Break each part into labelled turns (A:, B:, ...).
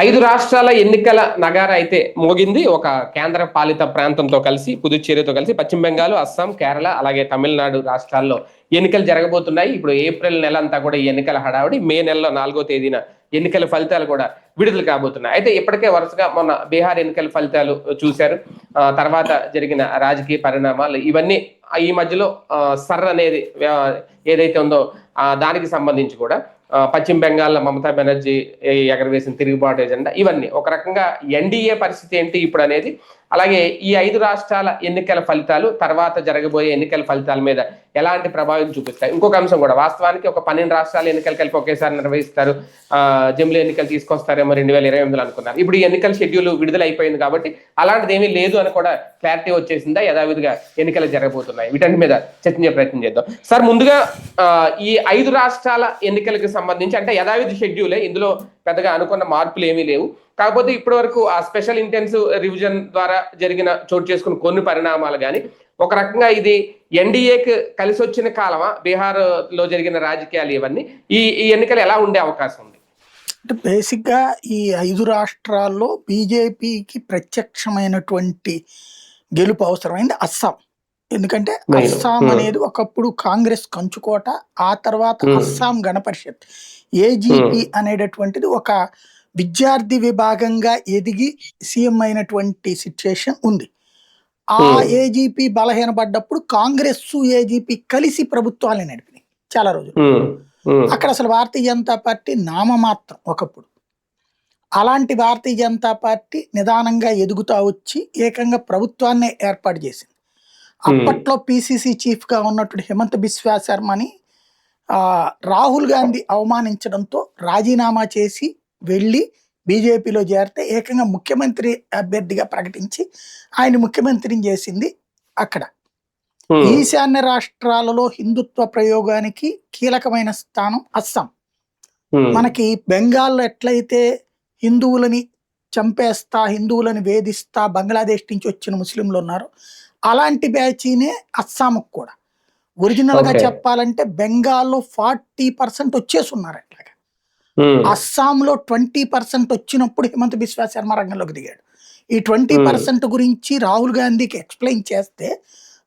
A: 5 రాష్ట్రాల ఎన్నికల నగార అయితే మోగింది. ఒక కేంద్ర పాలిత ప్రాంతంతో కలిసి, పుదుచ్చేరితో కలిసి పశ్చిమ బెంగాల్, అస్సాం, కేరళ అలాగే తమిళనాడు రాష్ట్రాల్లో ఎన్నికలు జరగబోతున్నాయి. ఇప్పుడు ఏప్రిల్ నెల అంతా కూడా ఈ ఎన్నికల హడావుడి. మే నెలలో 4వ తేదీన ఎన్నికల ఫలితాలు కూడా విడుదల కాబోతున్నాయి. అయితే ఇప్పటికే వరుసగా మొన్న బీహార్ ఎన్నికల ఫలితాలు చూశారు. తర్వాత జరిగిన రాజకీయ పరిణామాలు ఇవన్నీ ఈ మధ్యలో సర్ అనేది ఏదైతే ఉందో దానికి సంబంధించి కూడా పశ్చిమ బెంగాల్ మమతా బెనర్జీ ఎగరవేసిన తిరుగుబాటు ఎజెండా ఇవన్నీ ఒక రకంగా ఎన్డీఏ పరిస్థితి ఏంటి ఇప్పుడు అనేది, అలాగే ఈ 5 రాష్ట్రాల ఎన్నికల ఫలితాలు తర్వాత జరగబోయే ఎన్నికల ఫలితాల మీద ఎలాంటి ప్రభావం చూపిస్తాయి. ఇంకొక అంశం కూడా, వాస్తవానికి ఒక 12 రాష్ట్రాల ఎన్నికలు కలిపి ఒకేసారి నిర్వహిస్తారు, జమిలీ ఎన్నికలు తీసుకొస్తారేమో 2028 అనుకున్నారు. ఇప్పుడు ఈ ఎన్నికల షెడ్యూల్ విడుదల అయిపోయింది కాబట్టి అలాంటిది ఏమీ లేదు అని కూడా క్లారిటీ వచ్చేసిందా, యథావిధిగా ఎన్నికలు జరగబోతున్నాయి. వీటన్నిటి మీద చర్చించే ప్రయత్నం చేద్దాం. సార్, ముందుగా ఈ 5 రాష్ట్రాల ఎన్నికలకు సంబంధించి అంటే యథావిధి షెడ్యూలే, ఇందులో పెద్దగా అనుకున్న మార్పులు ఏమీ లేవు. కాకపోతే ఇప్పటి వరకు ఆ స్పెషల్ ఇంటెన్సివ్ రివిజన్ ద్వారా జరిగిన చోటు చేసుకున్న కొన్ని పరిణామాలు కానీ, ఒక రకంగా ఇది ఎన్డీఏకి కలిసి వచ్చిన కాలమా, బీహార్ లో జరిగిన రాజకీయాలు ఇవన్నీ, ఈ ఎన్నికలు ఎలా ఉండే అవకాశం ఉంది?
B: అంటే బేసిక్గా ఈ 5 రాష్ట్రాల్లో బీజేపీకి ప్రత్యక్షమైనటువంటి గెలుపు అవసరమైంది అస్సాం. ఎందుకంటే అస్సాం అనేది ఒకప్పుడు కాంగ్రెస్ కంచుకోట, ఆ తర్వాత అస్సాం గణపరిషత్ ఏజీపీ అనేటటువంటిది ఒక విద్యార్థి విభాగంగా ఎదిగి సీఎం అయినటువంటి సిచ్యుయేషన్ ఉంది. ఆ ఏజీపీ బలహీనపడ్డప్పుడు కాంగ్రెస్ ఏజీపీ కలిసి ప్రభుత్వాన్ని నడిపినాయి చాలా రోజులు. అక్కడ అసలు భారతీయ జనతా పార్టీ నామమాత్రం ఒకప్పుడు. అలాంటి భారతీయ జనతా పార్టీ నిదానంగా ఎదుగుతా వచ్చి ఏకంగా ప్రభుత్వాన్ని ఏర్పాటు చేసింది. అప్పట్లో పిసిసి చీఫ్ గా ఉన్నటువంటి హిమంత బిశ్వా శర్మని రాహుల్ గాంధీ అవమానించడంతో రాజీనామా చేసి వెళ్ళి బీజేపీలో చేరితే ఏకంగా ముఖ్యమంత్రి అభ్యర్థిగా ప్రకటించి ఆయన ముఖ్యమంత్రిని చేసింది. అక్కడ ఈశాన్య రాష్ట్రాలలో హిందుత్వ ప్రయోగానికి కీలకమైన స్థానం అస్సాం. మనకి బెంగాల్లో ఎట్లయితే హిందువులని చంపేస్తా, హిందువులని వేధిస్తా బంగ్లాదేశ్ నుంచి వచ్చిన ముస్లింలు ఉన్నారో, అలాంటి బ్యాచీనే అస్సాంకు కూడా. ఒరిజినల్ గా చెప్పాలంటే బెంగాల్లో 40% వచ్చేసి ఉన్నారు. అట్లాగా అస్సాంలో 20% వచ్చినప్పుడు హిమంత బిశ్వా శర్మ రంగంలోకి దిగాడు. ఈ 20% గురించి రాహుల్ గాంధీకి ఎక్స్ప్లెయిన్ చేస్తే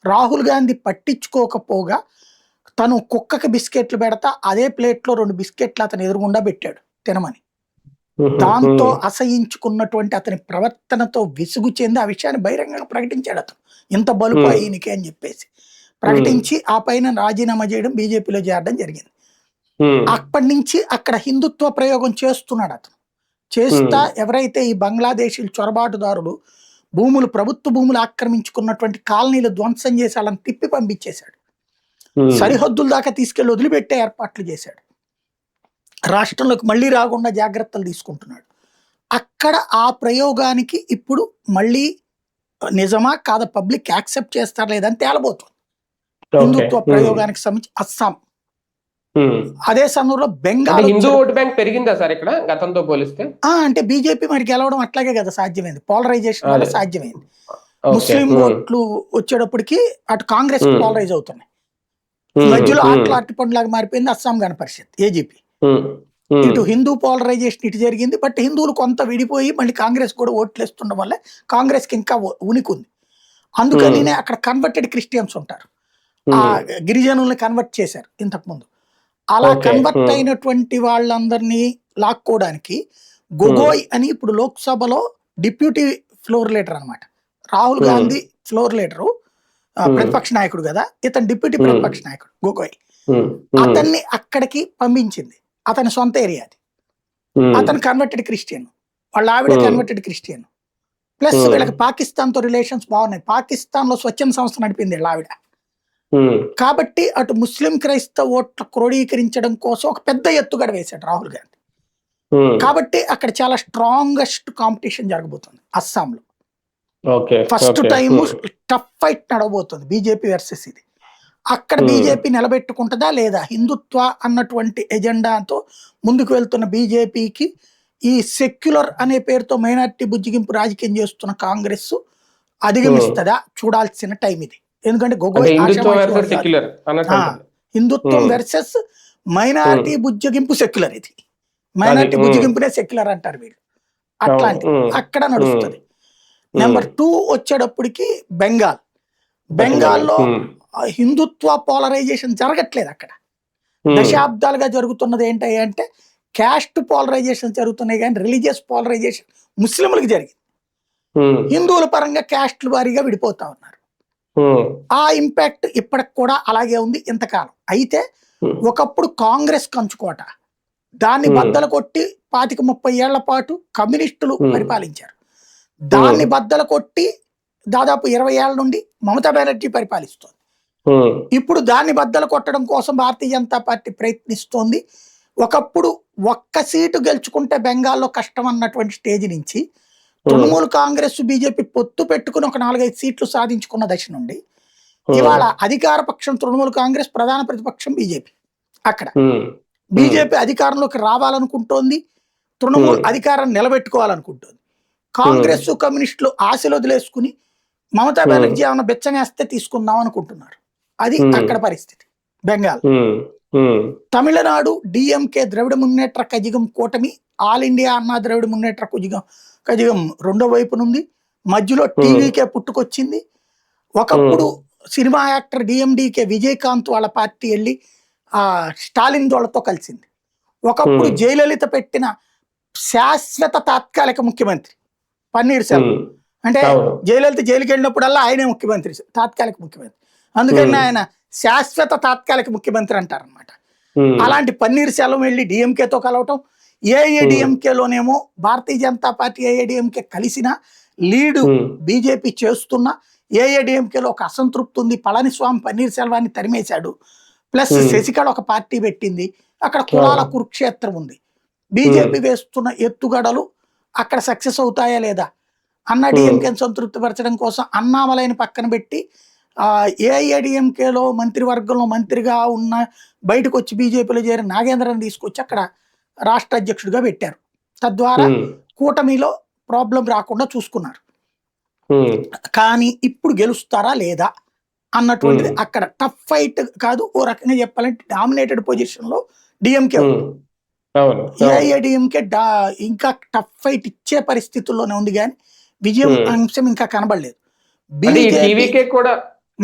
B: రాహుల్ గాంధీ పట్టించుకోకపోగా తను కుక్కకి బిస్కెట్లు పెడతా అదే ప్లేట్లో 2 బిస్కెట్లు అతను ఎదురుగుండా పెట్టాడు తినమని. దాంతో అసహించుకున్నటువంటి అతని ప్రవర్తనతో విసుగు చెంది ఆ విషయాన్ని బహిరంగంగా ప్రకటించాడు. అతను ఇంత బలుపు ఈయనకి అని చెప్పేసి ప్రకటించి ఆ పైన రాజీనామా చేయడం, బీజేపీలో చేరడం జరిగింది. అప్పటి నుంచి అక్కడ హిందుత్వ ప్రయోగం చేస్తున్నాడు అతను. చేస్తా ఎవరైతే ఈ బంగ్లాదేశీ చొరబాటుదారులు ప్రభుత్వ భూములు ఆక్రమించుకున్నటువంటి కాలనీలు ధ్వంసం చేసి వాళ్ళని తిప్పి పంపించేశాడు. సరిహద్దుల దాకా తీసుకెళ్లి వదిలిపెట్టే ఏర్పాట్లు చేశాడు. రాష్ట్రంలోకి మళ్ళీ రాకుండా జాగ్రత్తలు తీసుకుంటున్నాడు. అక్కడ ఆ ప్రయోగానికి ఇప్పుడు మళ్ళీ నిజమా కాదా, పబ్లిక్ యాక్సెప్ట్ చేస్తారా లేదని తేలబోతుంది. హిందుత్వ ప్రయోగానికి సంబంధించి అస్సాం. అదే సమయంలో బెంగాల్
A: హిందూ ఓటు బ్యాంక్ పెరిగిందా సార్ ఇక్కడ గతంతో పోలిస్తే?
B: అంటే బీజేపీ మరి గెలవడం అట్లాగే కదా సాధ్యమైంది, పోలరైజేషన్ వల్ల సాధ్యమైంది. ముస్లిం ఓట్లు వచ్చేటప్పటికి అటు కాంగ్రెస్ పోలరైజ్ అవుతున్నాయి. మధ్యలో ఆటలాంటి పండులాగా మారిపోయింది అస్సాం గణపరిషత్ ఏజీపీ. ఇటు హిందూ పోలరైజేషన్ ఇటు జరిగింది. బట్ హిందువులు కొంత విడిపోయి మళ్ళీ కాంగ్రెస్ కూడా ఓట్లు వేస్తుండడం వల్ల కాంగ్రెస్ కి ఇంకా ఉనికి ఉంది. అందుకని అక్కడ కన్వర్టెడ్ క్రిస్టియన్స్ ఉంటారు, ఆ గిరిజనుల్ని కన్వర్ట్ చేశారు ఇంతకు ముందు. అలా కన్వర్ట్ అయినటువంటి వాళ్ళందరినీ లాక్కోవడానికి గొగోయ్ అని ఇప్పుడు లోక్సభలో డిప్యూటీ ఫ్లోర్ లీడర్ అనమాట. రాహుల్ గాంధీ ఫ్లోర్ లీడరు, ప్రతిపక్ష నాయకుడు కదా, ఇతను డిప్యూటీ ప్రతిపక్ష నాయకుడు గొగోయ్. అతన్ని అక్కడికి పంపించింది. అతని సొంత ఏరియా అది. అతను కన్వర్టెడ్ క్రిస్టియన్, వాళ్ళ ఆవిడ కన్వర్టెడ్ క్రిస్టియన్. ప్లస్ వీళ్ళకి పాకిస్తాన్ తో రిలేషన్స్ బాగున్నాయి. పాకిస్తాన్ లో స్వచ్ఛంద సంస్థ నడిపింది వీళ్ళ ఆవిడ. కాబట్టి అటు ముస్లిం క్రైస్తవ ఓట్ల క్రోడీకరించడం కోసం ఒక పెద్ద ఎత్తుగడ వేశాడు రాహుల్ గాంధీ. కాబట్టి అక్కడ చాలా స్ట్రాంగెస్ట్ కాంపిటీషన్ జరగబోతుంది అస్సాంలో. ఫస్ట్ టైం టఫ్ ఫైట్ నడవబోతుంది బీజేపీ వర్సెస్ ఇది. అక్కడ బీజేపీ నిలబెట్టుకుంటుందా లేదా, హిందుత్వ అన్నటువంటి ఎజెండాతో ముందుకు వెళ్తున్న బీజేపీకి ఈ సెక్యులర్ అనే పేరుతో మైనారిటీ బుజ్జిగింపు రాజకీయం చేస్తున్న కాంగ్రెస్ అధిగమిస్తుందా చూడాల్సిన టైం ఇది. ఎందుకంటే గొగోయ్ హిందుత్వం వర్సెస్ మైనారిటీ బుజ్జగింపు సెక్యులర్. ఇది మైనారిటీ బుజ్జగింపునే సెక్యులర్ అంటారు వీళ్ళు. అట్లాంటి అక్కడ నడుస్తుంది. నెంబర్ 2 వచ్చేటప్పటికి బెంగాల్లో హిందుత్వ పోలరైజేషన్ జరగట్లేదు. అక్కడ దశాబ్దాలుగా జరుగుతున్నది ఏంటి అంటే క్యాస్ట్ పోలరైజేషన్ జరుగుతున్నాయి, కానీ రిలీజియస్ పోలరైజేషన్ ముస్లింలకు జరిగింది. హిందువుల పరంగా క్యాస్ట్ల వారీగా విడిపోతా ఉన్నారు. ఆ ఇంపాక్ట్ ఇప్పటికి కూడా అలాగే ఉంది ఇంతకాలం. అయితే ఒకప్పుడు కాంగ్రెస్ కంచుకోట, దాన్ని బద్దలు కొట్టి 25-30 ఏళ్ల పాటు కమ్యూనిస్టులు పరిపాలించారు. దాన్ని బద్దలు కొట్టి దాదాపు 20 ఏళ్ల నుండి మమతా బెనర్జీ పరిపాలిస్తోంది. ఇప్పుడు దాన్ని బద్దలు కొట్టడం కోసం భారతీయ జనతా పార్టీ ప్రయత్నిస్తోంది. ఒకప్పుడు ఒక్క సీటు గెలుచుకుంటే బెంగాల్లో కష్టం అన్నటువంటి స్టేజ్ నుంచి తృణమూల్ కాంగ్రెస్ బీజేపీ పొత్తు పెట్టుకుని ఒక 4-5 సీట్లు సాధించుకున్న దశ నుండి ఇవాళ అధికార పక్షం తృణమూల్ కాంగ్రెస్, ప్రధాన ప్రతిపక్షం బీజేపీ. అక్కడ బీజేపీ అధికారంలోకి రావాలనుకుంటోంది, తృణమూల్ అధికారాన్ని నిలబెట్టుకోవాలనుకుంటోంది. కాంగ్రెస్ కమ్యూనిస్టులు ఆశలు వదిలేసుకుని మమతా బెనర్జీ ఏమైనా బెచ్చమేస్తే తీసుకుందాం అనుకుంటున్నారు. అది అక్కడ పరిస్థితి బెంగాల్. తమిళనాడు డిఎంకే ద్రవిడ మున్నేట్ర కజిగం కూటమి, ఆల్ ఇండియా అన్నా ద్రవిడ మున్నేట్ర కజిగం రెండో వైపునుంది. మధ్యలో టీవీకే పుట్టుకొచ్చింది. ఒకప్పుడు సినిమా యాక్టర్ డిఎండికే విజయకాంత్ వాళ్ళ పార్టీ వెళ్ళి స్టాలిన్ వాళ్ళతో కలిసింది. ఒకప్పుడు జయలలిత పెట్టిన శాశ్వత తాత్కాలిక ముఖ్యమంత్రి పన్నీర్ సెల్వం, అంటే జయలలిత జైలుకి వెళ్ళినప్పుడల్లా ఆయనే ముఖ్యమంత్రి, తాత్కాలిక ముఖ్యమంత్రి. అందుకని ఆయన శాశ్వత తాత్కాలిక ముఖ్యమంత్రి అంటారనమాట. అలాంటి పన్నీర్ సెల్వం వెళ్ళి డిఎంకేతో కలవటం, ఏఐఏడిఎంకేలోనేమో భారతీయ జనతా పార్టీ ఏఐఏడిఎంకే కలిసిన లీడు బీజేపీ చేస్తున్న ఏఐఏడిఎంకేలో ఒక అసంతృప్తి ఉంది. పళనిస్వామి పన్నీర్ సెల్వాన్ని తరిమేశాడు. ప్లస్ శశికళ ఒక పార్టీ పెట్టింది. అక్కడ కులాల కురుక్షేత్రం ఉంది. బీజేపీ వేస్తున్న ఎత్తుగడలు అక్కడ సక్సెస్ అవుతాయా లేదా అన్న డిఎంకేని సంతృప్తి పరచడం కోసం అన్నామలైని పక్కన పెట్టి ఏఐఏడిఎంకేలో మంత్రివర్గంలో మంత్రిగా ఉన్న బయటకు వచ్చి బీజేపీలో చేరిన నాగేంద్రని తీసుకొచ్చి అక్కడ రాష్ట్ర అధ్యక్షుడిగా పెట్టారు. తద్వారా కూటమిలో ప్రాబ్లం రాకుండా చూసుకున్నారు. కానీ ఇప్పుడు గెలుస్తారా లేదా అన్నటువంటిది అక్కడ టఫ్ ఫైట్ కాదు. ఓ రకంగా చెప్పాలంటే డామినేటెడ్ పొజిషన్ లో డిఎంకే, ఏఐఏడిఎంకే ఇంకా టఫ్ ఫైట్ ఇచ్చే పరిస్థితుల్లోనే ఉంది, కానీ విజయం అంశం ఇంకా కనబడలేదు.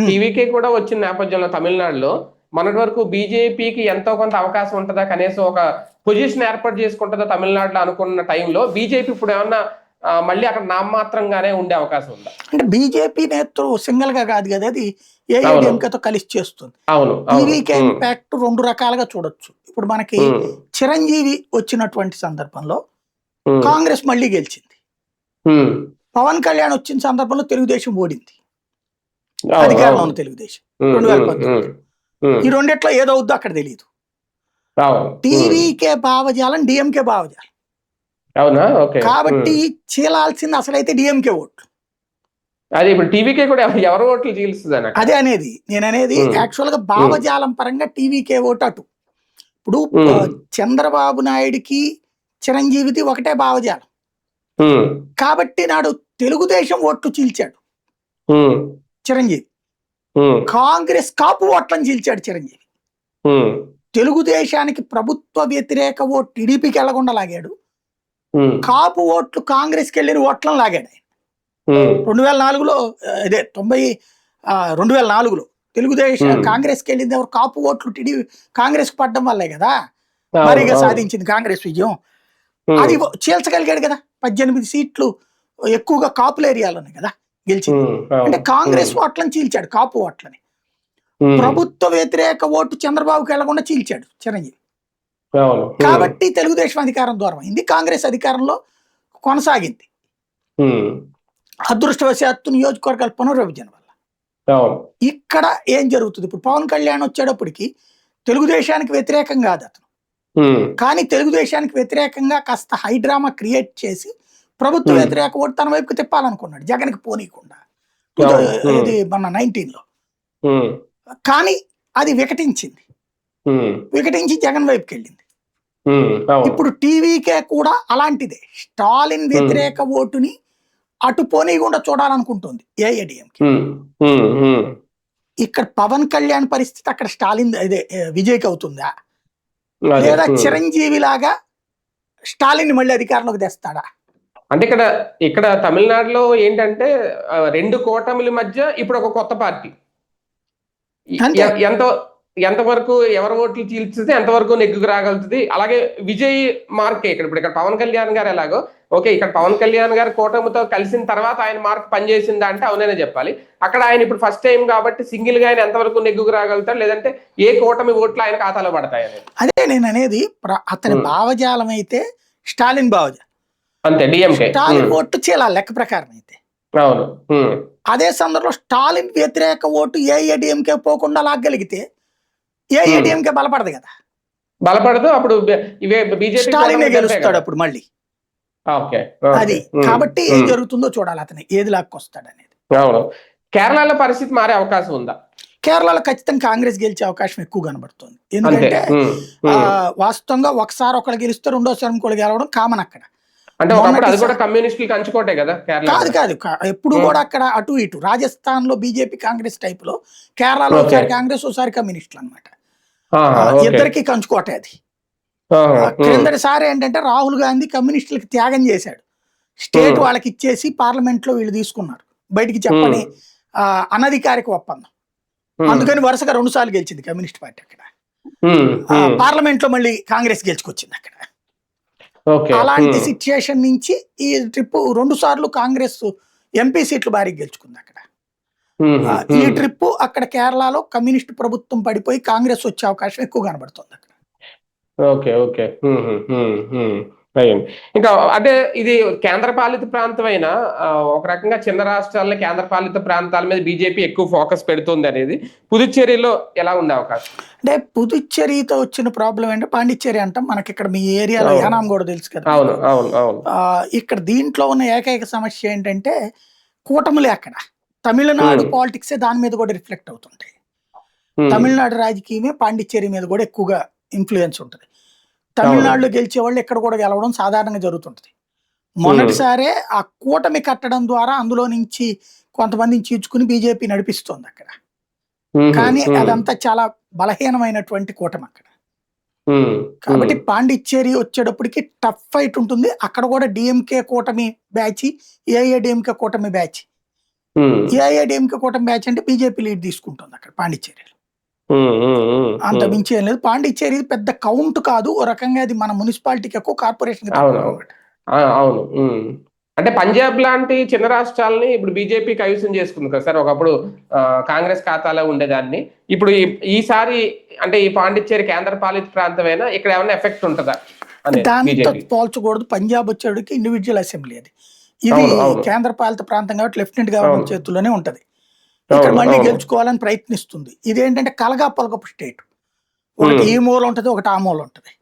A: టీవీకే కూడా వచ్చిన నేపథ్యంలో తమిళనాడులో మొన్నటి వరకు బీజేపీకి ఎంతో కొంత అవకాశం ఉంటుందా, కనీసం ఒక పొజిషన్ ఏర్పాటు చేసుకుంటుందా తమిళనాడులో అనుకున్న టైంలో బీజేపీ ఇప్పుడు ఏమన్నా మళ్ళీ అక్కడ నామమాత్రంగానే ఉండే అవకాశం ఉందా?
B: అంటే బీజేపీ నేతృత్వం సింగిల్ గా కాదు కదా, అది ఏఐడిఎంకేతో కలిసి చేస్తుంది. టీవీకే ఇంపాక్ట్ 2 రకాలుగా చూడొచ్చు. ఇప్పుడు మనకి చిరంజీవి వచ్చినటువంటి సందర్భంలో కాంగ్రెస్ మళ్ళీ గెలిచింది. పవన్ కళ్యాణ్ వచ్చిన సందర్భంలో తెలుగుదేశం ఓడింది, అధికారంలో ఉన్న తెలుగుదేశం 2019. ఈ రెండిట్లో ఏదవుద్దో అక్కడ తెలియదు. టీవీకే భావజాలం, డిఎంకే భావజాలం. కాబట్టి చీలాల్సింది అసలైతే డిఎంకే ఓట్లు. అదే అనేది నేను అనేది యాక్చువల్ గా భావజాలం పరంగా టీవీకే ఓటు అటు. ఇప్పుడు చంద్రబాబు నాయుడికి చిరంజీవిది ఒకటే భావజాలం కాబట్టి నాడు తెలుగుదేశం ఓట్లు చీల్చాడు చిరంజీవి, కాంగ్రెస్ కాపు ఓట్లను చీల్చాడు చిరంజీవి. తెలుగుదేశానికి ప్రభుత్వ వ్యతిరేక ఓటు టీడీపీకి వెళ్లకుండా లాగాడు, కాపు ఓట్లు కాంగ్రెస్కి వెళ్ళిన ఓట్లను లాగాడు ఆయన. 2004లో అదే 2004లో తెలుగుదేశం కాంగ్రెస్కి వెళ్ళింది ఎవరు? కాపు ఓట్లు టీడీపీ కాంగ్రెస్ కు పడడం వల్లే కదా మరిగా సాధించింది కాంగ్రెస్ విజయం. అది చీల్చగలిగాడు కదా, 18 సీట్లు ఎక్కువగా కాపుల ఏరియాలోనే కదా గెలిచింది. అంటే కాంగ్రెస్ ఓట్లను చీల్చాడు, కాపు ఓట్లని. ప్రభుత్వ వ్యతిరేక ఓటు చంద్రబాబుకి వెళ్లకుండా చీల్చాడు చిరంజీవి. కాబట్టి తెలుగుదేశం అధికారం దూరం అయింది, కాంగ్రెస్ అధికారంలో కొనసాగింది. అదృష్టవశాత్తు నియోజకవర్గాల పునర్విభజన వల్ల. ఇక్కడ ఏం జరుగుతుంది? ఇప్పుడు పవన్ కళ్యాణ్ వచ్చేటప్పటికి తెలుగుదేశానికి వ్యతిరేకం కాదు అతను, కానీ తెలుగుదేశానికి వ్యతిరేకంగా కాస్త హైడ్రామా క్రియేట్ చేసి ప్రభుత్వ వ్యతిరేక ఓటు తన వైపుకి తిప్పాలనుకున్నాడు, జగన్కి పోనీయకుండా. ఇది మన 19లో. కానీ అది వికటించి జగన్ వైపుకి వెళ్ళింది. ఇప్పుడు టీవీకే కూడా అలాంటిదే, స్టాలిన్ వ్యతిరేక ఓటుని అటు పోనీయకుండా చూడాలనుకుంటుంది ఏఐఏడిఎంకే. ఇక్కడ పవన్ కళ్యాణ్ పరిస్థితి అక్కడ స్టాలిన్ అదే విజయ్కి అవుతుందా, లేదా చిరంజీవి లాగా స్టాలిన్ మళ్ళీ అధికారంలోకి తెస్తాడా?
A: అంటే ఇక్కడ తమిళనాడులో ఏంటంటే రెండు కూటమిల మధ్య ఇప్పుడు ఒక కొత్త పార్టీ
B: అంతే.
A: ఎంత ఎంతవరకు ఎవరి ఓట్లు చీల్చితే ఎంతవరకు నెగ్గుకు రాగలుగుతుంది. అలాగే విజయ్ మార్కే ఇక్కడ పవన్ కళ్యాణ్ గారు ఎలాగో ఓకే, ఇక్కడ పవన్ కళ్యాణ్ గారు కూటమితో కలిసిన తర్వాత ఆయన మార్క్ పనిచేసిందా అంటే అవుననే చెప్పాలి. అక్కడ ఆయన ఇప్పుడు ఫస్ట్ టైం కాబట్టి సింగిల్ గా ఆయన ఎంతవరకు నెగ్గుకు రాగలుగుతాడు, లేదంటే ఏ కూటమి ఓట్లు ఆయన ఖాతాలో పడతాయి అనేది.
B: అదే నేను అనేది, అతని భావజాలం అయితే స్టాలిన్ భావజాలం,
A: అంతే డిఎంకే
B: స్టాలిన్ ఓటు చీలాలి లెక్క ప్రకారం అయితే.
A: అవును.
B: అదే సందర్భంలో స్టాలిన్ వ్యతిరేక ఓటు ఏఐడిఎంకే పోకుండా లాగలిగితే ఏఐడిఎంకే బలపడదు కదా,
A: బలపడదు. అప్పుడు ఇవే బీజేపీ
B: స్టాలిన్ గెలుస్తాడు అప్పుడు మళ్ళీ. అది కాబట్టి ఏం జరుగుతుందో చూడాలి, అతను ఏది లాక్కొస్తాడు అనేది.
A: అవును. కేరళలో పరిస్థితి మారే అవకాశం ఉందా?
B: కేరళలో ఖచ్చితంగా కాంగ్రెస్ గెలిచే అవకాశం ఎక్కువ కనబడుతుంది. ఎందుకంటే వాస్తవంగా ఒకసారి ఒకళ్ళు గెలిస్తే రెండోసారి ఇంకోటి గెలవడం కామన్ అక్కడ.
A: అంటే అది కూడా కమ్యూనిస్టులు కంచుకోటే కదా
B: కాదు కాదు, ఎప్పుడు కూడా అక్కడ అటు ఇటు. రాజస్థాన్ లో బీజేపీ కాంగ్రెస్ టైప్ లో, కేరళలో ఒకసారి కాంగ్రెస్ ఒకసారి కమ్యూనిస్టులు అనమాట. ఇద్దరికి కంచుకోటే అది. క్రిందటిసారి ఏంటంటే రాహుల్ గాంధీ కమ్యూనిస్టులకి త్యాగం చేశాడు, స్టేట్ వాళ్ళకి ఇచ్చేసి పార్లమెంట్ లో వీళ్ళు తీసుకున్నారు, బయటికి చెప్పని అనధికారిక ఒప్పందం. అందుకని వరుసగా 2 సార్లు గెలిచింది కమ్యూనిస్ట్ పార్టీ అక్కడ. పార్లమెంట్ లో మళ్ళీ కాంగ్రెస్ గెలుచుకొచ్చింది అక్కడ. అలాంటి సిచ్యుయేషన్ నుంచి ఈ ట్రిప్ 2 సార్లు కాంగ్రెస్ ఎంపీ సీట్లు భారీ గెలుచుకుంది అక్కడ. ఈ ట్రిప్ అక్కడ కేరళలో కమ్యూనిస్ట్ ప్రభుత్వం పడిపోయి కాంగ్రెస్ వచ్చే అవకాశం ఎక్కువ కనబడుతుంది అక్కడ.
A: Okay okay. ఇంకా అదే ఇది కేంద్రపాలిత ప్రాంతమైన ఒక రకంగా చిన్న రాష్ట్రాలని కేంద్రపాలిత ప్రాంతాల మీద బీజేపీ ఎక్కువ ఫోకస్ పెడుతుంది అనేది పుదుచ్చేరిలో ఎలా ఉండే అవకాశం?
B: అంటే పుదుచ్చేరితో వచ్చిన ప్రాబ్లం ఏంటంటే, పాండిచ్చేరి అంటాం మనకి, ఇక్కడ మీ ఏరియాలో యానాం కూడా తెలుసు కదా.
A: అవును అవును అవును.
B: ఇక్కడ దీంట్లో ఉన్న ఏకైక సమస్య ఏంటంటే కూటములే అక్కడ. తమిళనాడు పాలిటిక్సే దాని మీద కూడా రిఫ్లెక్ట్ అవుతుంటాయి. తమిళనాడు రాజకీయమే పాండిచ్చేరి మీద కూడా ఎక్కువగా ఇన్ఫ్లుయెన్స్ ఉంటుంది. తమిళనాడులో గెలిచే వాళ్ళు ఇక్కడ కూడా గెలవడం సాధారణంగా జరుగుతుంటది. మొన్నటిసారే ఆ కూటమి కట్టడం ద్వారా అందులో నుంచి కొంతమందిని చీల్చుకుని బీజేపీ నడిపిస్తోంది అక్కడ. కానీ అదంతా చాలా బలహీనమైనటువంటి కూటమి అక్కడ. కాబట్టి పాండిచ్చేరి వచ్చేటప్పటికి టఫ్ ఫైట్ ఉంటుంది. అక్కడ కూడా డిఎంకే కూటమి బ్యాచ్, ఏఐఏడిఎంకే కూటమి బ్యాచ్. ఏఐఏడిఎంకే కూటమి బ్యాచ్ అంటే బీజేపీ లీడ్ తీసుకుంటుంది అక్కడ పాండిచ్చేరిలో. అంత మించి ఏం లేదు. పాండిచ్చేరి పెద్ద కౌంట్ కాదు, ఓ రకంగా అది మన మున్సిపాలిటీకి ఎక్కువ, కార్పొరేషన్.
A: అవును. అంటే పంజాబ్ లాంటి చిన్న రాష్ట్రాలని ఇప్పుడు బీజేపీ కైవసం చేసుకుంది కదా సార్. ఒకప్పుడు కాంగ్రెస్ ఖాతాలో ఉండేదాన్ని. ఇప్పుడు ఈసారి అంటే ఈ పాండిచ్చేరి కేంద్ర పాలిత ప్రాంతమైనా ఇక్కడ ఏమైనా ఎఫెక్ట్ ఉంటుందా?
B: దాంతో పోల్చకూడదు. పంజాబ్ వచ్చేటికి ఇండివిజువల్ అసెంబ్లీ అది. ఇది కేంద్ర పాలిత ప్రాంతం కాబట్టి లెఫ్టినెంట్ గవర్నమెంట్ చేతుల్లోనే ఉంటది. ఇక్కడ మళ్ళీ గెలుచుకోవాలని ప్రయత్నిస్తుంది. ఇదేంటంటే కలగా పొలగపు స్టేట్, ఒకటి ఈ మూల ఉంటది, ఒకటి ఆ మూల ఉంటది.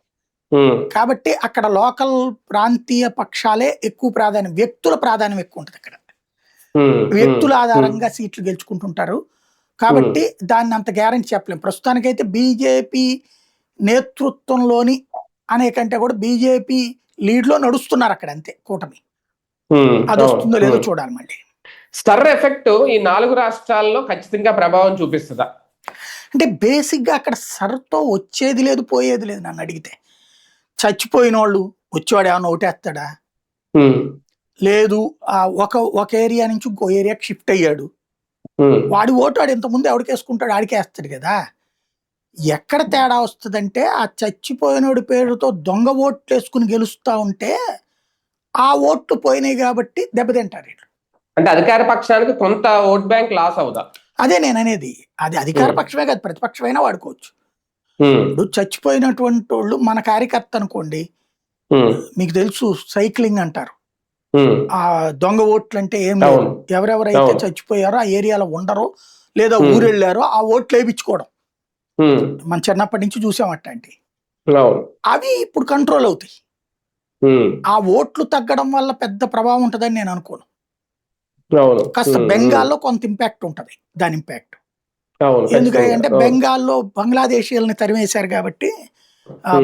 B: కాబట్టి అక్కడ లోకల్ ప్రాంతీయ పక్షాలే ఎక్కువ ప్రాధాన్యం, వ్యక్తుల ప్రాధాన్యం ఎక్కువ ఉంటది అక్కడ. వ్యక్తుల ఆధారంగా సీట్లు గెలుచుకుంటుంటారు. కాబట్టి దాన్ని అంత గ్యారంటీ చెప్పలేము. ప్రస్తుతానికైతే బీజేపీ నేతృత్వంలోని అనేకంటే కూడా బీజేపీ లీడ్ లో నడుస్తున్నారు అక్కడ, అంతే కూటమి. అది వస్తుందో లేదో చూడాలి. మళ్ళీ
A: స్టర్ ఎఫెక్ట్ ఈ 4 రాష్ట్రాల్లో ఖచ్చితంగా ప్రభావం చూపిస్తుందా?
B: అంటే బేసిక్ గా అక్కడ సర్తో వచ్చేది లేదు, పోయేది లేదు. నన్ను అడిగితే చచ్చిపోయిన వాళ్ళు వచ్చేవాడు ఏమన్నా ఓటేస్తాడా? లేదు. ఒక ఏరియా నుంచి ఇంకో ఏరియాకి షిఫ్ట్ అయ్యాడు, వాడి ఓటు వాడు ఇంతకుముందు ఎవడికేసుకుంటాడు ఆడికేస్తాడు కదా. ఎక్కడ తేడా వస్తుందంటే, ఆ చచ్చిపోయినోడి పేరుతో దొంగ ఓట్లు వేసుకుని గెలుస్తా ఉంటే ఆ ఓట్లు పోయినాయి కాబట్టి దెబ్బతింటారు.
A: అంటే అధికార పక్షానికి కొంత ఓట్ బ్యాంక్ లాస్ అవుదా?
B: అదే నేను అనేది. అది అధికార పక్షమే కాదు, ప్రతిపక్షమైనా వాడుకోవచ్చు. ఇప్పుడు చచ్చిపోయినటువంటి వాళ్ళు మన కార్యకర్త అనుకోండి, మీకు తెలుసు సైక్లింగ్ అంటారు. ఆ దొంగ ఓట్లు అంటే ఏం లేదు, ఎవరెవరైతే చచ్చిపోయారో ఆ ఏరియాలో ఉండరో లేదా ఊరెళ్ళారో ఆ ఓట్లు వేయించుకోవడం. మన చిన్నప్పటి నుంచి చూసామట్టండి. అవి ఇప్పుడు కంట్రోల్ అవుతాయి. ఆ ఓట్లు తగ్గడం వల్ల పెద్ద ప్రభావం ఉంటుందని నేను అనుకోను. కాస్త బెంగాల్లో కొంత ఇంపాక్ట్ ఉంటది దాని ఇంపాక్ట్. ఎందుకంటే బెంగాల్లో బంగ్లాదేశీయుల్ని తరిమేశారు కాబట్టి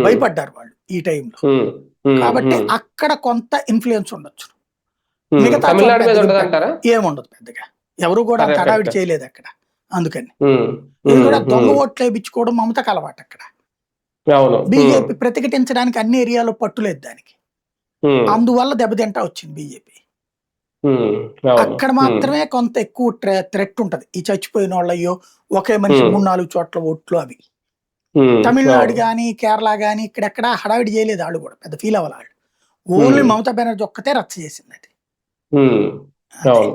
B: భయపడ్డారు వాళ్ళు ఈ టైంలో. కాబట్టి అక్కడ కొంత ఇన్ఫ్లుయెన్స్ ఉండొచ్చు. మిగతా ఏముండదు పెద్దగా, ఎవరు కూడా అంత హడావిడి చేయలేదు అక్కడ. అందుకని ఇది కూడా దొంగ ఓట్లు వేయించుకోవడం మమతకు అలవాటు అక్కడ. బీజేపీ ప్రతిఘటించడానికి అన్ని ఏరియాలో పట్టులేదు దానికి.
A: ఉమ్,
B: అందువల్ల దెబ్బతింటా వచ్చింది బీజేపీ.
A: ఉమ్, అవును.
B: అక్కడ
A: ఉమ్,
B: మాత్రమే కొంత ఎక్కువ థ్రెట్ ఉంటది. ఈ చచ్చిపోయిన వాళ్ళయ్యో ఒకే మనిషి
A: ఉమ్,
B: 3-4 చోట్ల ఓట్లు అవి.
A: ఉమ్,
B: తమిళనాడు
A: అవును.
B: కానీ కేరళ కానీ ఇక్కడెక్కడ హడావిడి చేయలేదు, వాళ్ళు కూడా పెద్ద ఫీల్ అవ్వాలి వాళ్ళు.
A: ఉమ్,
B: ఓన్లీ మమతా బెనర్జీ ఒక్కతే రచ్చ చేసింది అది.
A: ఉమ్,
B: అదే
A: అవును.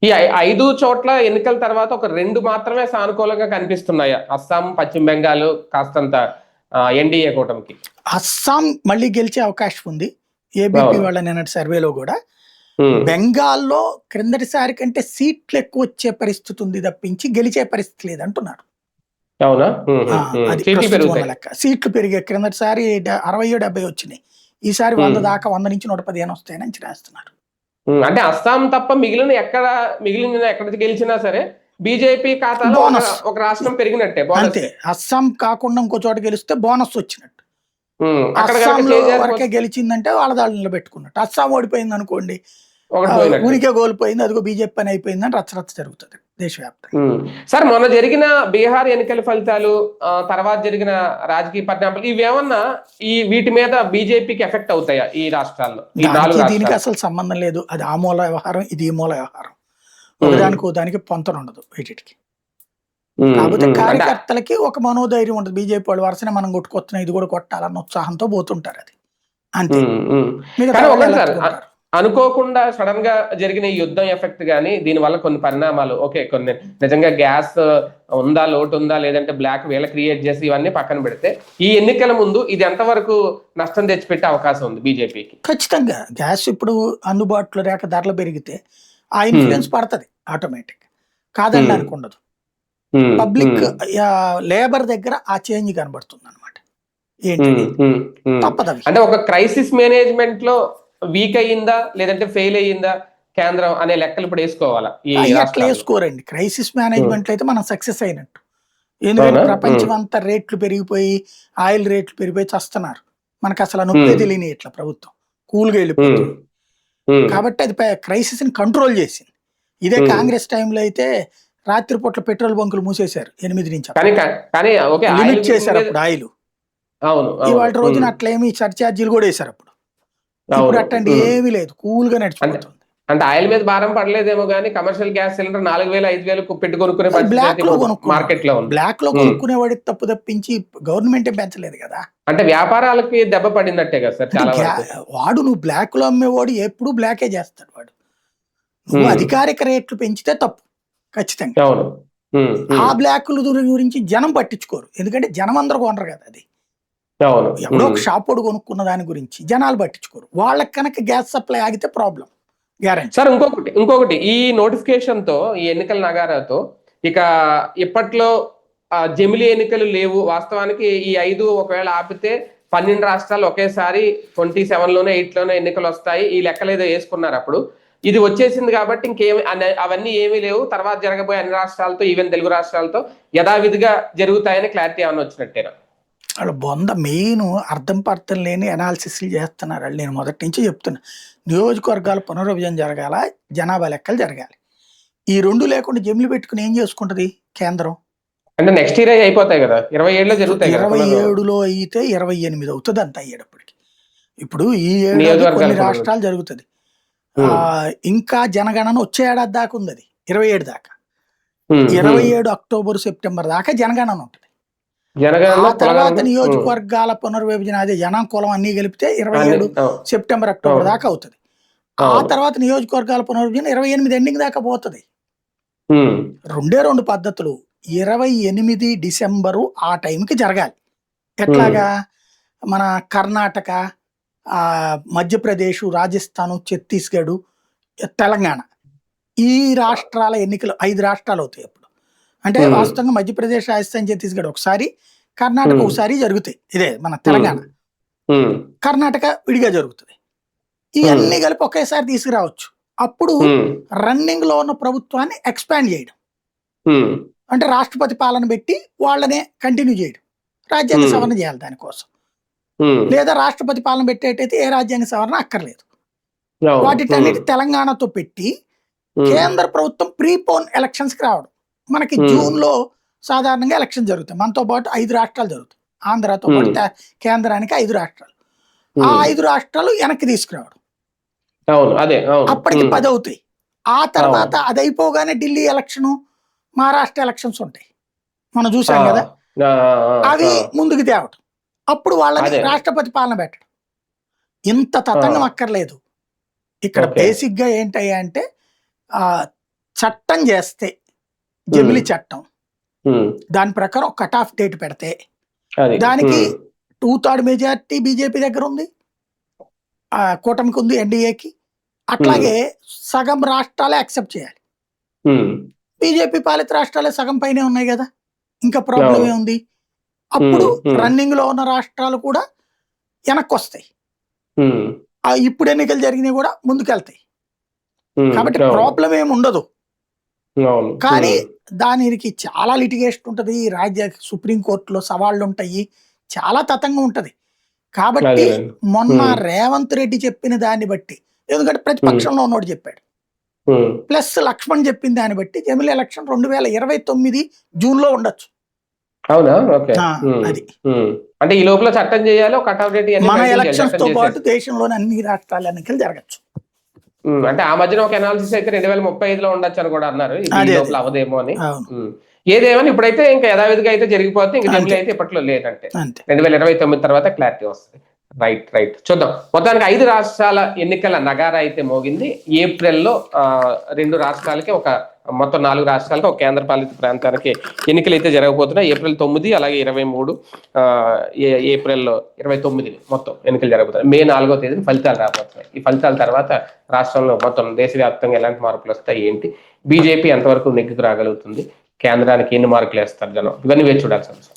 A: ఈ 5 చోట్ల ఎన్నికల తర్వాత ఒక 2 మాత్రమే సానుకూలంగా కనిపిస్తున్నాయా? అస్సాం, పశ్చిమ బెంగాల్ కాస్తంత ఎన్డీఏ కూటమికి.
B: అస్సాం మళ్ళీ గెలిచే అవకాశం ఉంది, ఏబీపీ
A: అవును.
B: వాళ్ళ నిన్నటి సర్వేలో కూడా.
A: ఉమ్,
B: బెంగాల్లో క్రిందటిసారి కంటే సీట్లు ఎక్కువ వచ్చే పరిస్థితి ఉంది తప్పించి గెలిచే పరిస్థితి లేదంటున్నారు.
A: అవునా? ఉమ్,
B: ఆ,
A: ఉమ్,
B: అది
A: సీట్లు
B: ప్రస్తుతం ఉన్న
A: పెరుగుతాయి.
B: లెక్క. సీట్లు పెరిగే క్రిందటిసారి 60-70 వచ్చినాయి, ఈసారి 100
A: ఉమ్,
B: దాకా, 100 నుంచి 115 వస్తాయని అంచనా వేస్తున్నారు.
A: అంటే అస్సాం తప్ప మిగిలిన ఎక్కడ గెలిచినా సరే బీజేపీ ఖాతాలో ఒక
B: బోనస్
A: ఒక రాష్ట్రం పెరిగినట్టే,
B: అంతే.
A: బోనస్.
B: అస్సాం కాకుండా ఇంకో చోట గెలిస్తే బోనస్ వచ్చినట్టు.
A: అక్కడ కనుక
B: అస్సాంలో వరకే
A: చేజారిపోతే
B: గెలిచిందంటే వాళ్ళ దాళ్ళు నిలబెట్టుకున్నట్టు. అస్సాం ఓడిపోయింది అనుకోండి,
A: ఒకటి పోయినట్టే.
B: ఉనికే కోల్పోయింది, అదిగో బీజేపీ పని అయిపోయిందని రచ్చరచ్చ జరుగుతుంది దేశవ్యాప్తంగా.
A: ఉమ్. సార్, మొన్న జరిగిన బీహార్ ఎన్నికల ఫలితాలు, తర్వాత జరిగిన రాజకీయ పరిణామాలు ఇవేమన్నా వీటి మీద బీజేపీకి ఎఫెక్ట్ అవుతాయా ఈ రాష్ట్రాల్లో, ఈ
B: దానికి
A: 4
B: దీనికి
A: రాష్ట్రాలు?
B: అసలు సంబంధం లేదు. అది ఆ మూల వ్యవహారం, ఇది ఈ మూల వ్యవహారం.
A: ఉమ్,
B: ఒకదానికి దానికి పొంతన ఉండదు వీటికి.
A: ఉమ్,
B: కాకపోతే
A: అంటే
B: కార్యకర్తలకి ఒక మనోధైర్యం ఉంటుంది. బీజేపీ వాళ్ళు వరుసనే మనం కొట్టుకొస్తున్నాం, ఇది కూడా కొట్టాలన్న ఉత్సాహంతో పోతుంటారు, అది అంతే.
A: ఉమ్, ఉమ్.
B: మిగతా
A: కానీ
B: వాళ్ళు
A: ఒకటి సార్,
B: ఎలక్ట్కుంటారు.
A: అనుకోకుండా సడన్ గా జరిగిన ఈ యుద్ధం ఎఫెక్ట్ గానీ దీని వల్ల కొన్ని పరిణామాలు, ఓకే, కొన్ని నిజంగా గ్యాస్ ఉందా, లోటు ఉందా, లేదంటే బ్లాక్ వీళ్ళ క్రియేట్ చేసి ఇవన్నీ పక్కన పెడితే ఈ ఎన్నికల ముందు ఇది ఎంతవరకు నష్టం తెచ్చిపెట్టే అవకాశం ఉంది బీజేపీకి?
B: ఖచ్చితంగా గ్యాస్ ఇప్పుడు అందుబాటులో లేక ధరలు పెరిగితే ఆ
A: ఉమ్,
B: ఇన్ఫ్లుయెన్స్ పడుతుంది ఆటోమేటిక్, కాదనడానికి ఉండదు.
A: ఉమ్,
B: పబ్లిక్
A: ఉమ్,
B: లేబర్ దగ్గర ఆ చేంజ్ కనబడుతుంది అనమాట.
A: ఉమ్,
B: ఏంటనేది
A: ఉమ్, ఉమ్.
B: తప్పదవి.
A: అంటే ఒక క్రైసిస్ మేనేజ్మెంట్ లో వీక్ అయ్యిందా, లేదంటే ఫెయిల్ అయ్యిందా కేంద్రం అనే లెక్కలు ఇప్పుడు వేసుకోవాలా ఈ
B: అవి అట్లా
A: రాష్ట్రాల్లో?
B: వేసుకోరండి. క్రైసిస్
A: ఉమ్,
B: మేనేజ్మెంట్ అయితే మనం సక్సెస్ అయినట్టు. ఎందుకంటే
A: అవునా? ఉమ్,
B: ప్రపంచం అంతా రేట్లు పెరిగిపోయి, ఆయిల్ రేట్లు పెరిగిపోయి చస్తున్నారు. మనకు అసలు ఆ నొప్పే
A: ఉమ్,
B: తెలియని ఇట్లా ప్రభుత్వం కూల్గా
A: ఉమ్,
B: వెళ్ళిపోతుంది.
A: ఉమ్,
B: కాబట్టి అది క్రైసిస్ని కంట్రోల్ చేసింది. ఇదే
A: ఉమ్.
B: కాంగ్రెస్ టైంలో అయితే రాత్రిపూట్ల పెట్రోల్ బంకులు మూసేశారు 8 నుంచి,
A: కానీ
B: అప్పట్లో
A: కానీ ఓకే, ఆయిల్
B: లిమిట్ చేశారు
A: మీద.
B: అప్పుడు ఆయిల్.
A: అవును, అవును.
B: ఇవాళ రోజున అట్లేమి సర్ఛార్జీలు కూడా వేశారు అప్పుడు. ఇప్పుడు
A: అవును.
B: అట్లాంటి ఏమీ లేదు, కూల్గా
A: అంటే
B: నడిచిపోతుంది.
A: అంటే ఆయిల్ మీద భారం పడలేదేమో కానీ కమర్షియల్ గ్యాస్ సిలిండర్ 4,000 5,000 పెట్టి కొనుక్కునే
B: అది
A: పరిస్థితి అయితే
B: బ్లాక్ లో
A: ఇప్పుడు
B: కొనుక్కునేవాడు,
A: మార్కెట్ లో ఉంది.
B: బ్లాక్ లో
A: ఉమ్.
B: కొనుక్కునేవాడికి తప్పు తప్పించి గవర్నమెంటే పెంచలేదు కదా.
A: అంటే వ్యాపారాలకి దెబ్బ పడినట్టే కదా సార్,
B: అంటే
A: చాలా వరకు.
B: వాడు నువ్వు బ్లాక్ లో అమ్మేవాడు ఎప్పుడు బ్లాకే చేస్తాడు వాడు. నువ్వు
A: ఉమ్.
B: అధికారిక రేట్లు పెంచితే తప్పు ఖచ్చితంగా.
A: అవును. ఉమ్,
B: ఆ
A: ఉమ్.
B: బ్లాకుల గురించి జనం పట్టించుకోరు, ఎందుకంటే జనం అందరూ కొనరు కదా అది.
A: అవును.
B: ఎవడో
A: ఉమ్.
B: ఒక షాపోడు కొనుక్కున్న దాని గురించి జనాలు పట్టించుకోరు. వాళ్ళకి కనుక గ్యాస్ సప్లై ఆగితే ప్రాబ్లం గ్యారంటీ.
A: సార్, ఇంకొకటి ఈ నోటిఫికేషన్ తో, ఈ ఎన్నికల నగారాతో ఇక ఇప్పట్లో జమిలీ ఎన్నికలు లేవు. వాస్తవానికి ఈ 5 ఒకవేళ ఆపితే 12 రాష్ట్రాలు ఒకేసారి 27లోనే 8లోనే ఎన్నికలు వస్తాయి, ఈ లెక్కలు ఏదో వేసుకున్నారు అప్పుడు. ఇది వచ్చేసింది కాబట్టి అవన్నీ ఏమీ లేవు. తర్వాత జరగబోయే అన్ని రాష్ట్రాలతో, ఈవెన్ తెలుగు రాష్ట్రాలతో యథావిధిగా జరుగుతాయని క్లారిటీ ఏమన్నా వచ్చినట్టేనా?
B: వాళ్ళు బొంద మెయిన్ అర్థం పర్థం లేని అనాలిసిస్లు చేస్తున్నారు వాళ్ళు. నేను మొదటి నుంచి చెప్తున్నా, నియోజకవర్గాల పునర్విభజన జరగాల, జనాభా లెక్కలు జరగాలి. ఈ 2 లేకుండా జమిలి పెట్టుకుని ఏం చేసుకుంటది కేంద్రం?
A: అంటే నెక్స్ట్ ఇయర్ అయిపోతాయి కదా, 27లో జరుగుతాయి కదా
B: 27లో అయితే 28 అవుతుంది అంత అయ్యేటప్పటికి. ఇప్పుడు ఈ ఏడాది
A: నియోజకవర్గాల
B: కొన్ని
A: పునర్విభజన.
B: రాష్ట్రాలు జరుగుతుంది. ఆ
A: ఉమ్,
B: ఇంకా జనగణన వచ్చే ఏడాది దాకా ఉంది, అది 27 దాకా.
A: ఉమ్, ఉమ్.
B: 27 అక్టోబర్ సెప్టెంబర్ దాకా జనగణన ఉంటుంది. ఆ
A: జనగణన
B: తర్వాత
A: కులగణన. ఉమ్.
B: నియోజకవర్గాల పునర్విభజన, అదే జనం కులం అన్ని కలిపితే
A: అన్ని.
B: 27
A: అవును,
B: సెప్టెంబర్ అక్టోబర్
A: అవును,
B: దాకా అవుతుంది. ఆ
A: అవును.
B: తర్వాత నియోజకవర్గాల పునర్విభజన 28 ఎండింగ్ దాకా పోతుంది.
A: ఉమ్,
B: 2 పద్ధతులు. 28 డిసెంబరు ఆ టైంకి జరగాలి.
A: ఉమ్,
B: ఎట్లాగా? మన కర్ణాటక, మధ్యప్రదేశ్, రాజస్థాన్, ఛత్తీస్గఢ్, తెలంగాణ, ఈ రాష్ట్రాల ఎన్నికలు 5 రాష్ట్రాలు అవుతాయి అప్పుడు. అంటే
A: ఉమ్,
B: వాస్తవంగా మధ్యప్రదేశ్, రాజస్థాన్, ఛత్తీస్గఢ్ ఒకసారి, కర్ణాటక
A: ఉమ్,
B: ఒకసారి జరుగుతాయి. ఇదే మన
A: ఉమ్,
B: తెలంగాణ.
A: ఉమ్,
B: కర్ణాటక విడిగా జరుగుతుంది.
A: ఉమ్,
B: ఇవన్నీ కలిపి ఒకేసారి తీసుకురావచ్చు. అప్పుడు
A: ఉమ్,
B: రన్నింగ్ లో ఉన్న ప్రభుత్వాన్ని ఎక్స్పాండ్ చేయడం,
A: ఉమ్,
B: అంటే రాష్ట్రపతి పాలన పెట్టి వాళ్ళనే కంటిన్యూ చేయడం, రాజ్యాంగ
A: ఉమ్,
B: సవరణ చేయాలి దానికోసం.
A: ఉమ్.
B: లేదా రాష్ట్రపతి పాలన పెట్టేటైతే ఏ రాజ్యాంగ సవరణ అక్కర్లేదు.
A: అవును.
B: వాటిటన్నిటి తెలంగాణతో పెట్టి
A: ఉమ్,
B: కేంద్ర ప్రభుత్వం ప్రీపోన్ ఎలక్షన్స్కి రావడం. మనకి
A: ఉమ్,
B: జూన్లో సాధారణంగా ఎలక్షన్ జరుగుతాయి. మనతో పాటు 5 రాష్ట్రాలు జరుగుతాయి. ఆంధ్రాతో పాటు
A: ఉమ్,
B: కేంద్రానికి 5 రాష్ట్రాలు. ఆ 5 రాష్ట్రాలు వెనక్కి తీసుకురావడం.
A: అవును, అదే, అవును.
B: అప్పటికి 10 అవుతాయి. ఆ తర్వాత అది అయిపోగానే ఢిల్లీ ఎలక్షన్, మహారాష్ట్ర ఎలక్షన్స్ ఉంటాయి. మనం చూసాం కదా. అవి ముందుకు తేవటం. అప్పుడు వాళ్ళని
A: అదే.
B: రాష్ట్రపతి పాలన పెట్టడం. ఇంత తతంగం అక్కర్లేదు. ఇక్కడ బేసిక్ గా ఏంటయ్యా అంటే చట్టం చేస్తే, జమిలి చట్టం, దాని ప్రకారం కట్ ఆఫ్ డేట్ పెడితే దానికి 2/3 మెజారిటీ బీజేపీ దగ్గర ఉంది, కూటమికి ఉంది, ఎన్డీఏకి. అట్లాగే సగం రాష్ట్రాలే యాక్సెప్ట్ చేయాలి. బీజేపీ పాలిత రాష్ట్రాలే సగం పైనే ఉన్నాయి కదా, ఇంకా ప్రాబ్లం ఏముంది? అప్పుడు రన్నింగ్ లో ఉన్న రాష్ట్రాలు కూడా వెనక్కి వస్తాయి. ఇప్పుడు ఎన్నికలు జరిగినాయి కూడా ముందుకెళ్తాయి. కాబట్టి ప్రాబ్లం ఏమి ఉండదు. కానీ దానికి చాలా లిటిగేషన్ ఉంటది, సుప్రీంకోర్టులో సవాళ్లు ఉంటాయి, చాలా తతంగం ఉంటది. కాబట్టి మొన్న రేవంత్ రెడ్డి చెప్పిన దాన్ని బట్టి, ఎందుకంటే ప్రతిపక్షంలో ఉన్నోడు చెప్పాడు, ప్లస్ లక్ష్మణ్ చెప్పిన దాన్ని బట్టి జమిలి ఎలక్షన్ 2029 జూన్ లో ఉండొచ్చు.
A: అవునా? ఓకే.
B: అది
A: అంటే ఈ లోపల చట్టం చేయాలి, కట్ ఆఫ్ డేట్
B: మన ఎలక్షన్స్ తో పాటు దేశంలోని అన్ని రాష్ట్రాల ఎన్నికలు జరగచ్చు.
A: అంటే ఆ మధ్యన ఒక అనాలిసిస్ అయితే 2035లో ఉండొచ్చు అని కూడా అన్నారు, ఈ లోపల అవదేమో అని. ఏదేమని ఇప్పుడైతే ఇంకా యథావిధిగా అయితే జరిగిపోతే, ఇంకా జమిలి అయితే ఇప్పట్లో లేదంటే 2029 తర్వాత క్లారిటీ వస్తుంది. రైట్ చూద్దాం. మొత్తానికి 5 రాష్ట్రాల ఎన్నికల నగారా అయితే మోగింది. ఏప్రిల్లో 2 రాష్ట్రాలకి, మొత్తం 4 రాష్ట్రాలకి, ఒక కేంద్రపాలిత ప్రాంతానికి ఎన్నికలు అయితే జరగబోతున్నాయి. ఏప్రిల్ 9, అలాగే 23, ఏప్రిల్ 29 మొత్తం ఎన్నికలు జరగబోతున్నాయి. మే 4వ తేదీన ఫలితాలు రాబోతున్నాయి. ఈ ఫలితాల తర్వాత రాష్ట్రంలో మొత్తం దేశవ్యాప్తంగా ఎలాంటి మార్పులు వస్తాయి, ఏంటి, బీజేపీ ఎంతవరకు నెగ్గుకు రాగలుగుతుంది, కేంద్రానికి ఎన్ని మార్కులు వేస్తారు జనం, ఇవన్నీ వేచి చూడాల్సిన అవసరం.